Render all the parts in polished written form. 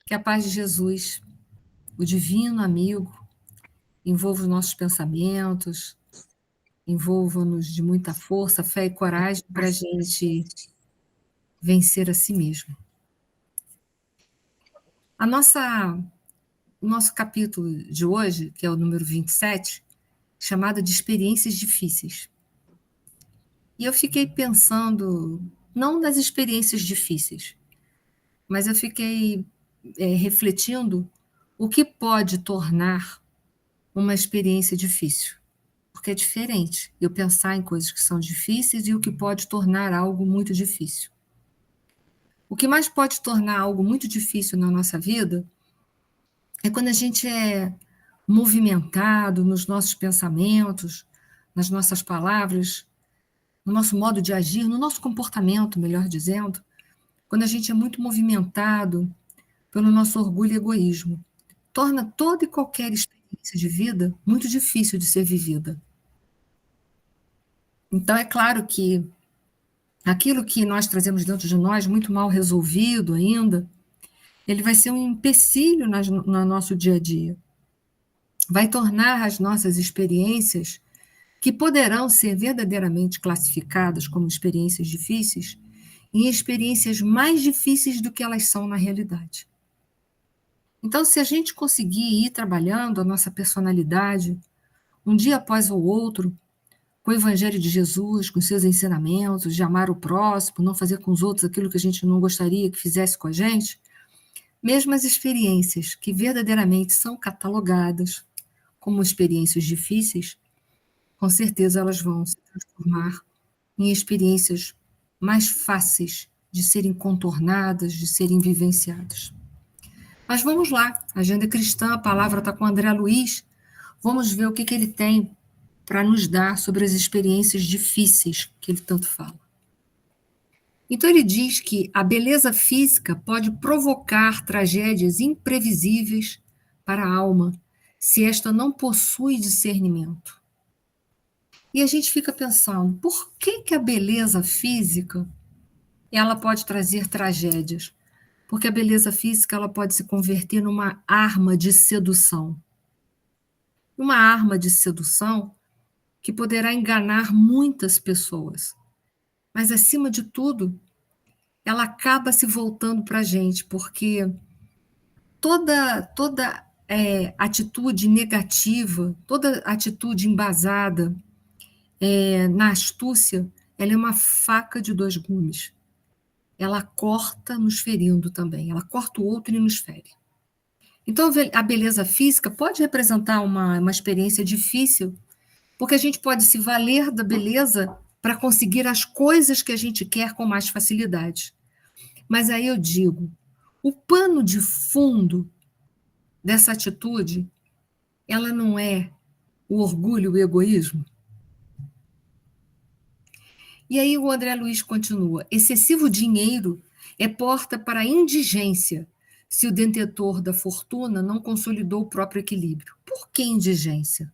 Que a paz de Jesus, o divino amigo, envolva os nossos pensamentos, envolva-nos de muita força, fé e coragem para a gente vencer a si mesmo. O nosso capítulo de hoje, que é o número 27, chamado de experiências difíceis. E eu fiquei pensando, não nas experiências difíceis, mas eu fiquei refletindo o que pode tornar uma experiência difícil. Porque é diferente eu pensar em coisas que são difíceis e o que pode tornar algo muito difícil. O que mais pode tornar algo muito difícil na nossa vida é quando a gente é movimentado nos nossos pensamentos, nas nossas palavras, no nosso modo de agir, no nosso comportamento, melhor dizendo, quando a gente é muito movimentado pelo nosso orgulho e egoísmo. Torna toda e qualquer experiência de vida muito difícil de ser vivida. Então, é claro que aquilo que nós trazemos dentro de nós, muito mal resolvido ainda, ele vai ser um empecilho no nosso dia a dia. Vai tornar as nossas experiências, que poderão ser verdadeiramente classificadas como experiências difíceis, em experiências mais difíceis do que elas são na realidade. Então, se a gente conseguir ir trabalhando a nossa personalidade, um dia após o outro, com o Evangelho de Jesus, com seus ensinamentos, de amar o próximo, não fazer com os outros aquilo que a gente não gostaria que fizesse com a gente, mesmo as experiências que verdadeiramente são catalogadas como experiências difíceis, com certeza elas vão se transformar em experiências mais fáceis de serem contornadas, de serem vivenciadas. Mas vamos lá, Agenda Cristã, a palavra está com o André Luiz, vamos ver o que ele tem para nos dar sobre as experiências difíceis que ele tanto fala. Então ele diz que a beleza física pode provocar tragédias imprevisíveis para a alma, se esta não possui discernimento. E a gente fica pensando, por que a beleza física ela pode trazer tragédias? Porque a beleza física ela pode se converter numa arma de sedução. Uma arma de sedução que poderá enganar muitas pessoas. Mas, acima de tudo, ela acaba se voltando para a gente, porque toda atitude negativa, toda atitude embasada na astúcia, ela é uma faca de dois gumes. Ela corta nos ferindo também, ela corta o outro e nos fere. Então, a beleza física pode representar uma experiência difícil, porque a gente pode se valer da beleza para conseguir as coisas que a gente quer com mais facilidade. Mas aí eu digo, o pano de fundo dessa atitude, ela não é o orgulho, o egoísmo? E aí o André Luiz continua, excessivo dinheiro é porta para a indigência, se o detentor da fortuna não consolidou o próprio equilíbrio. Por que indigência?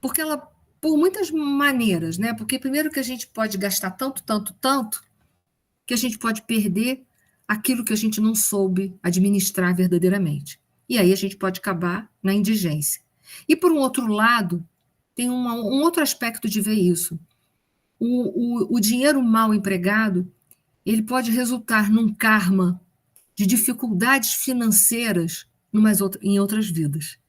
Porque ela, por muitas maneiras, né? Porque primeiro que a gente pode gastar tanto, que a gente pode perder aquilo que a gente não soube administrar verdadeiramente. E aí a gente pode acabar na indigência. E por um outro lado, tem um outro aspecto de ver isso. O dinheiro mal empregado, ele pode resultar num karma de dificuldades financeiras em outras vidas.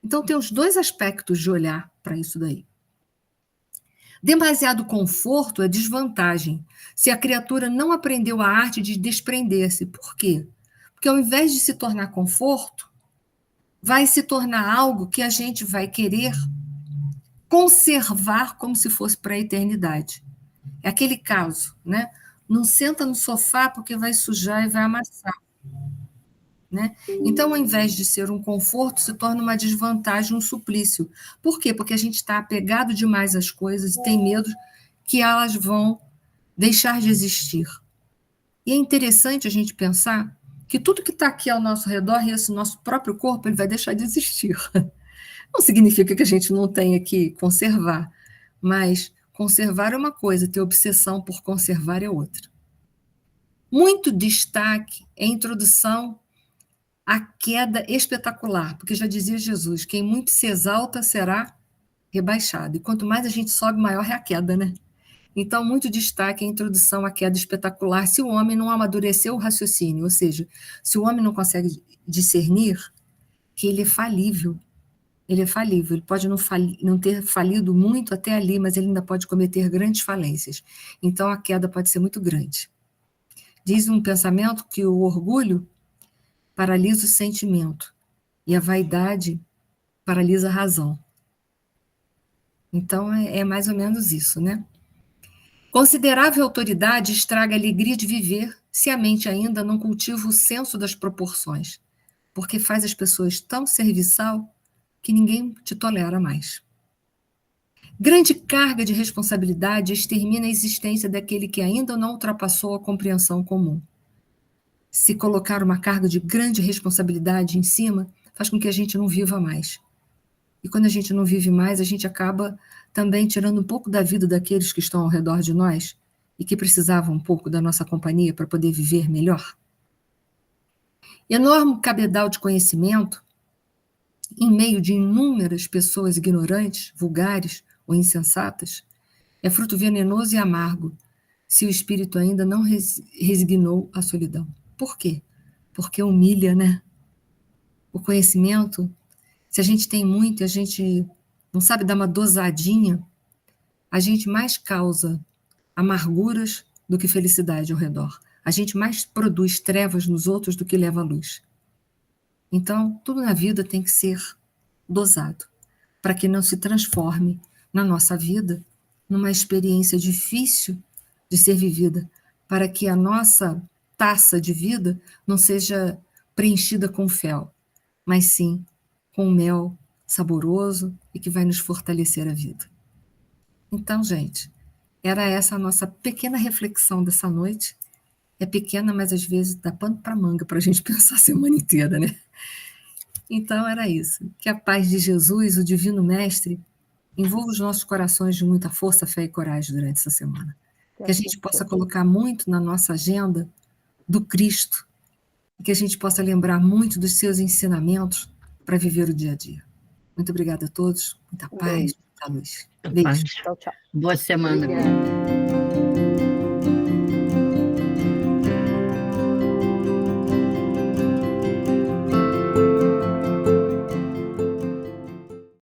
Então, tem os dois aspectos de olhar para isso daí. Demasiado conforto é desvantagem, se a criatura não aprendeu a arte de desprender-se. Por quê? Porque ao invés de se tornar conforto, vai se tornar algo que a gente vai querer conservar como se fosse para a eternidade. É aquele caso, né? Não senta no sofá porque vai sujar e vai amassar. Né? Então, ao invés de ser um conforto, se torna uma desvantagem, um suplício. Por quê? Porque a gente está apegado demais às coisas e tem medo que elas vão deixar de existir. E é interessante a gente pensar que tudo que está aqui ao nosso redor, e esse nosso próprio corpo, ele vai deixar de existir. Não significa que a gente não tenha que conservar, mas conservar é uma coisa, ter obsessão por conservar é outra. Muito destaque é a introdução a queda espetacular, porque já dizia Jesus, quem muito se exalta será rebaixado. E quanto mais a gente sobe, maior é a queda, né? Então, muito destaque a introdução à queda espetacular se o homem não amadureceu o raciocínio, ou seja, se o homem não consegue discernir que ele é falível. Ele é falível, ele pode não ter falido muito até ali, mas ele ainda pode cometer grandes falências. Então, a queda pode ser muito grande. Diz um pensamento que o orgulho paralisa o sentimento e a vaidade paralisa a razão. Então, é mais ou menos isso, né? Considerável autoridade estraga a alegria de viver se a mente ainda não cultiva o senso das proporções, porque faz as pessoas tão serviçal que ninguém te tolera mais. Grande carga de responsabilidade extermina a existência daquele que ainda não ultrapassou a compreensão comum. Se colocar uma carga de grande responsabilidade em cima, faz com que a gente não viva mais. E quando a gente não vive mais, a gente acaba também tirando um pouco da vida daqueles que estão ao redor de nós e que precisavam um pouco da nossa companhia para poder viver melhor. Enorme cabedal de conhecimento, em meio de inúmeras pessoas ignorantes, vulgares ou insensatas, é fruto venenoso e amargo, se o espírito ainda não resignou à solidão. Por quê? Porque humilha, né? O conhecimento, se a gente tem muito e a gente não sabe dar uma dosadinha, a gente mais causa amarguras do que felicidade ao redor. A gente mais produz trevas nos outros do que leva luz. Então, tudo na vida tem que ser dosado, para que não se transforme na nossa vida numa experiência difícil de ser vivida, para que a nossa taça de vida não seja preenchida com fel, mas sim com mel saboroso e que vai nos fortalecer a vida. Então, gente, era essa a nossa pequena reflexão dessa noite. É pequena, mas às vezes dá pano para manga para a gente pensar a semana inteira, né? Então, era isso. Que a paz de Jesus, o Divino Mestre, envolva os nossos corações de muita força, fé e coragem durante essa semana. Que a gente possa colocar muito na nossa agenda do Cristo, e que a gente possa lembrar muito dos seus ensinamentos para viver o dia a dia. Muito obrigada a todos, muita paz, muita luz. Beijo. Tchau, tchau. Boa semana. Obrigada.